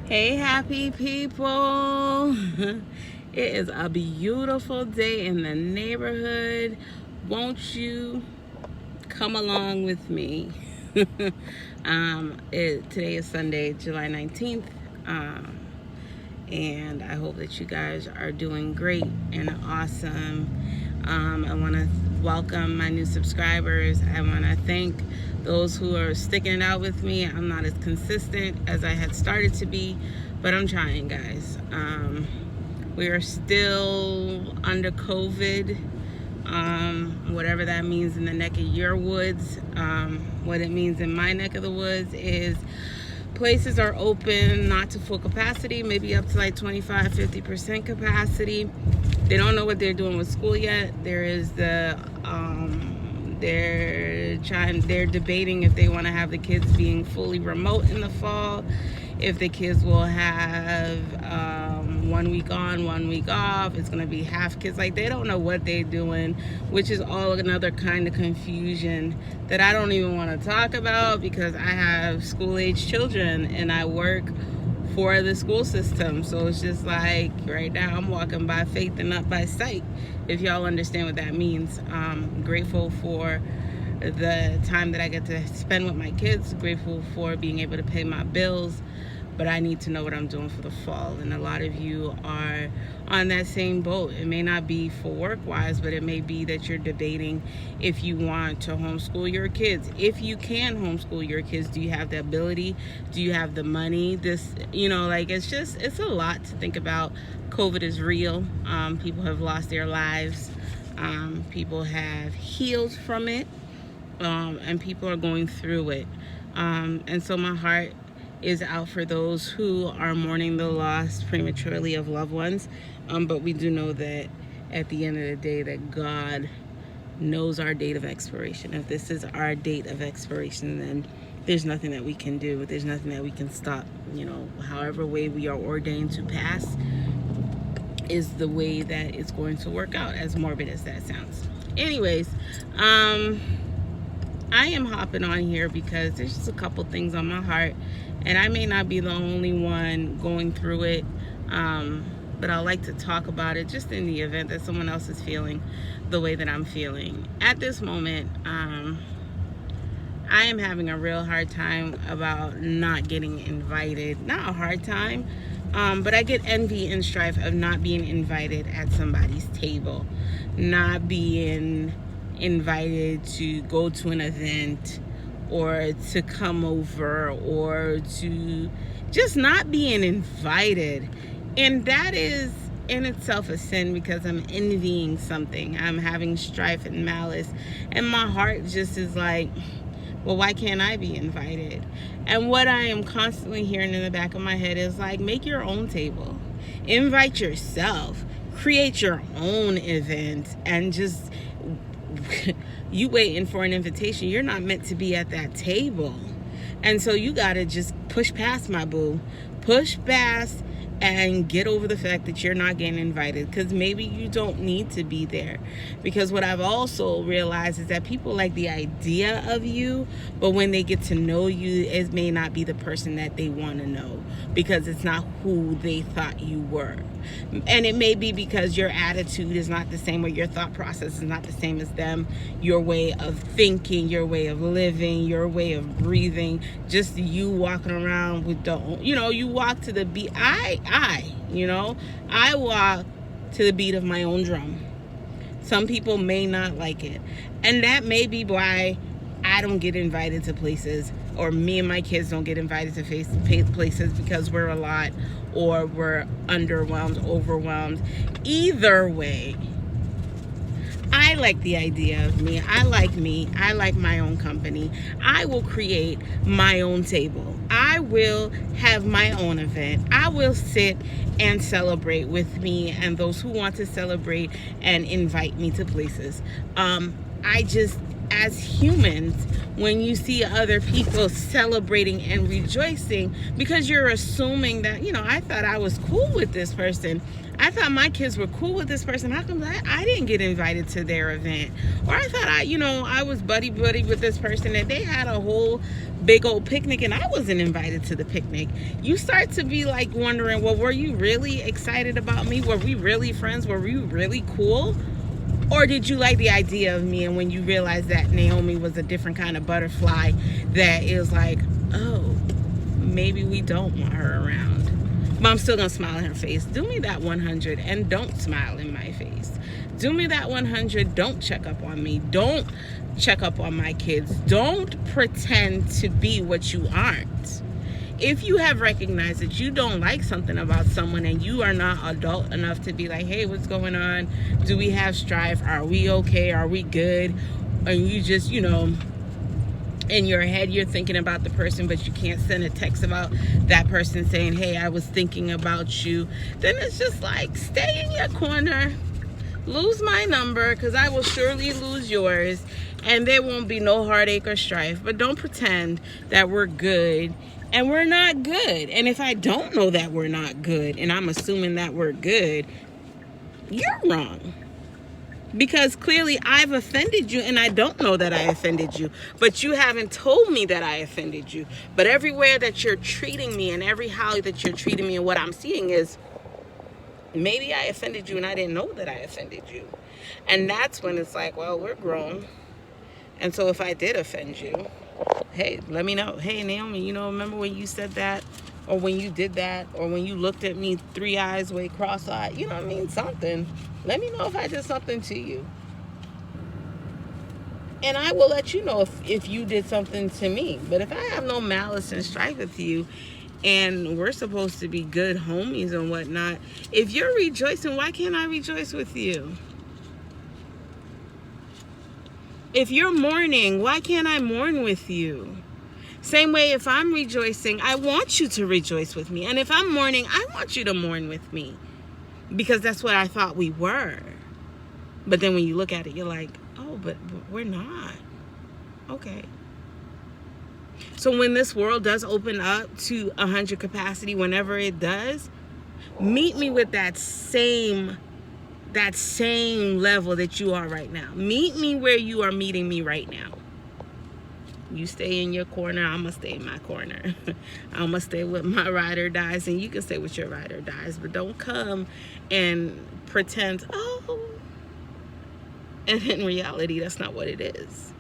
Hey, happy people. It is a beautiful day in the neighborhood. Won't you come along with me? Today is Sunday, July 19th. And I hope that you guys are doing great and awesome. I want to welcome my new subscribers. I want to thank those who are sticking it out with me. I'm not as consistent as I had started to be, but I'm trying, guys. We are still under COVID, whatever that means in the neck of your woods. What it means in my neck of the woods is places are open, not to full capacity, maybe up to like 25-50% capacity. They don't know what they're doing with school yet. They're debating if they want to have the kids being fully remote in the fall, if the kids will have 1 week on, 1 week off. It's going to be half kids. Like, they don't know what they're doing, which is all another kind of confusion that I don't even want to talk about, because I have school-age children and I work for the school system. So it's just like, right now I'm walking by faith and not by sight, if y'all understand what that means. I'm grateful for the time that I get to spend with my kids, grateful for being able to pay my bills, but I need to know what I'm doing for the fall. And a lot of you are on that same boat. It may not be for work-wise, but it may be that you're debating if you want to homeschool your kids. If you can homeschool your kids, do you have the ability? Do you have the money? It's a lot to think about. COVID is real. People have lost their lives. People have healed from it. And people are going through it. And so my heart is out for those who are mourning the loss prematurely of loved ones. But we do know that at the end of the day, that God knows our date of expiration. If this is our date of expiration, then there's nothing that we can do. There's nothing that we can stop. However way we are ordained to pass is the way that it's going to work out, as morbid as that sounds. Anyways, I am hopping on here because there's just a couple things on my heart, and I may not be the only one going through it, but I like to talk about it just in the event that someone else is feeling the way that I'm feeling. At this moment, I am having a real hard time about not getting invited. Not a hard time, but I get envy and strife of not being invited at somebody's table, not being invited to go to an event, or to come over, or to just not being invited. And that is in itself a sin, because I'm envying something. I'm having strife and malice, and my heart just is like, well, why can't I be invited? And what I am constantly hearing in the back of my head is like, make your own table, invite yourself, create your own event, and just you waiting for an invitation. You're not meant to be at that table. And so you gotta just push past, my boo. Push past and get over the fact that you're not getting invited, because maybe you don't need to be there. Because what I've also realized is that people like the idea of you, but when they get to know you, it may not be the person that they want to know, because it's not who they thought you were. And it may be because your attitude is not the same, or your thought process is not the same as them. Your way of thinking, your way of living, your way of breathing, just you walking around with you walk to the beat. I walk to the beat of my own drum. Some people may not like it, and that may be why I don't get invited to places, or me and my kids don't get invited to places, because we're a lot, or we're underwhelmed, overwhelmed. Either way, I like the idea of me. I like my own company. I will create my own table. I will have my own event. I will sit and celebrate with me and those who want to celebrate and invite me to places. as humans when you see other people celebrating and rejoicing, because you're assuming that, I thought I was cool with this person. I thought my kids were cool with this person. How come I didn't get invited to their event? Or I thought I was buddy with this person and they had a whole big old picnic and I wasn't invited to the picnic. You start to be like wondering, well, were you really excited about me? Were we really friends? Were we really cool? Or did you like the idea of me? And when you realized that Naomi was a different kind of butterfly, that it was like, oh, maybe we don't want her around. But I'm still going to smile in her face. Do me that 100 and don't smile in my face. Do me that 100. Don't check up on me. Don't check up on my kids. Don't pretend to be what you aren't. If you have recognized that you don't like something about someone and you are not adult enough to be like, hey, what's going on? Do we have strife? Are we okay? Are we good? And you just, in your head you're thinking about the person, but you can't send a text about that person saying, hey, I was thinking about you, then it's just like, stay in your corner, lose my number, because I will surely lose yours, and there won't be no heartache or strife. But don't pretend that we're good and we're not good. And if I don't know that we're not good and I'm assuming that we're good, you're wrong. Because clearly I've offended you and I don't know that I offended you. But you haven't told me that I offended you. But everywhere that you're treating me and every how that you're treating me, and what I'm seeing is maybe I offended you and I didn't know that I offended you. And that's when it's like, well, we're grown. And so if I did offend you, hey, let me know. Hey, Naomi, remember when you said that? Or when you did that? Or when you looked at me 3 eyes way cross-eyed? Something. Let me know if I did something to you. And I will let you know if you did something to me. But if I have no malice and strife with you, and we're supposed to be good homies and whatnot, if you're rejoicing, why can't I rejoice with you? If you're mourning, why can't I mourn with you? Same way, if I'm rejoicing, I want you to rejoice with me. And if I'm mourning, I want you to mourn with me. Because that's what I thought we were. But then when you look at it, you're like, oh, but we're not. Okay. So when this world does open up to 100 capacity, whenever it does, meet me with that same level that you are right now. Meet me where you are meeting me right now. You stay in your corner, I'm going to stay in my corner. I'm going to stay with my ride or dies, and you can stay with your ride or dies, but don't come and pretend, oh. And in reality, that's not what it is.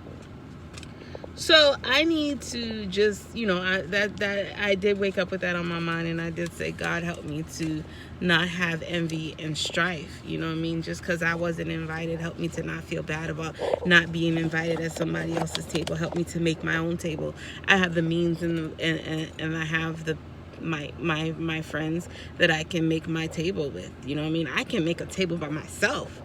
So I need to just, I did wake up with that on my mind, and I did say, God, help me to not have envy and strife. You know what I mean? Just because I wasn't invited, help me to not feel bad about not being invited at somebody else's table. Help me to make my own table. I have the means and I have my friends that I can make my table with. You know what I mean? I can make a table by myself.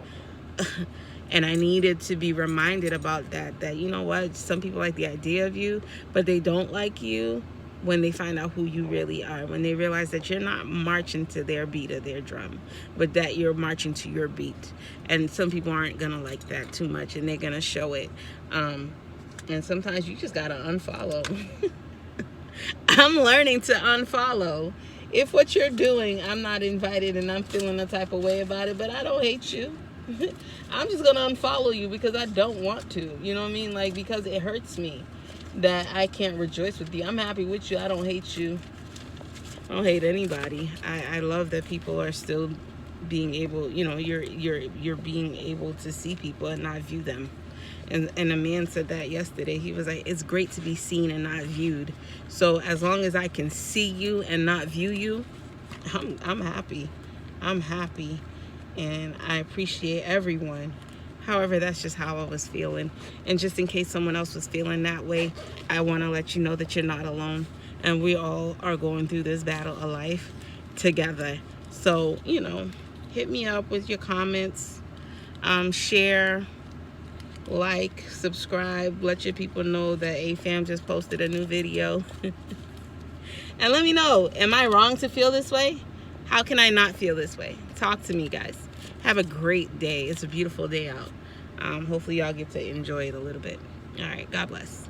And I needed to be reminded about that, you know what, some people like the idea of you, but they don't like you when they find out who you really are, when they realize that you're not marching to their beat or their drum, but that you're marching to your beat. And some people aren't going to like that too much, and they're going to show it. And sometimes you just got to unfollow. I'm learning to unfollow. If what you're doing, I'm not invited and I'm feeling a type of way about it, but I don't hate you. I'm just gonna unfollow you because I don't want to, you know what I mean? Like, because it hurts me that I can't rejoice with you. I'm happy with you. I don't hate you. I don't hate anybody. I love that people are still being able, you're being able to see people and not view them. And a man said that yesterday. He was like, it's great to be seen and not viewed. So as long as I can see you and not view you, I'm happy. I'm happy. And I appreciate everyone. However, that's just how I was feeling. And just in case someone else was feeling that way, I want to let you know that you're not alone. And we all are going through this battle of life together. So, hit me up with your comments. Share, like, subscribe. Let your people know that AFAM just posted a new video. And let me know, am I wrong to feel this way? How can I not feel this way? Talk to me, guys. Have a great day. It's a beautiful day out. Hopefully y'all get to enjoy it a little bit. All right, God bless.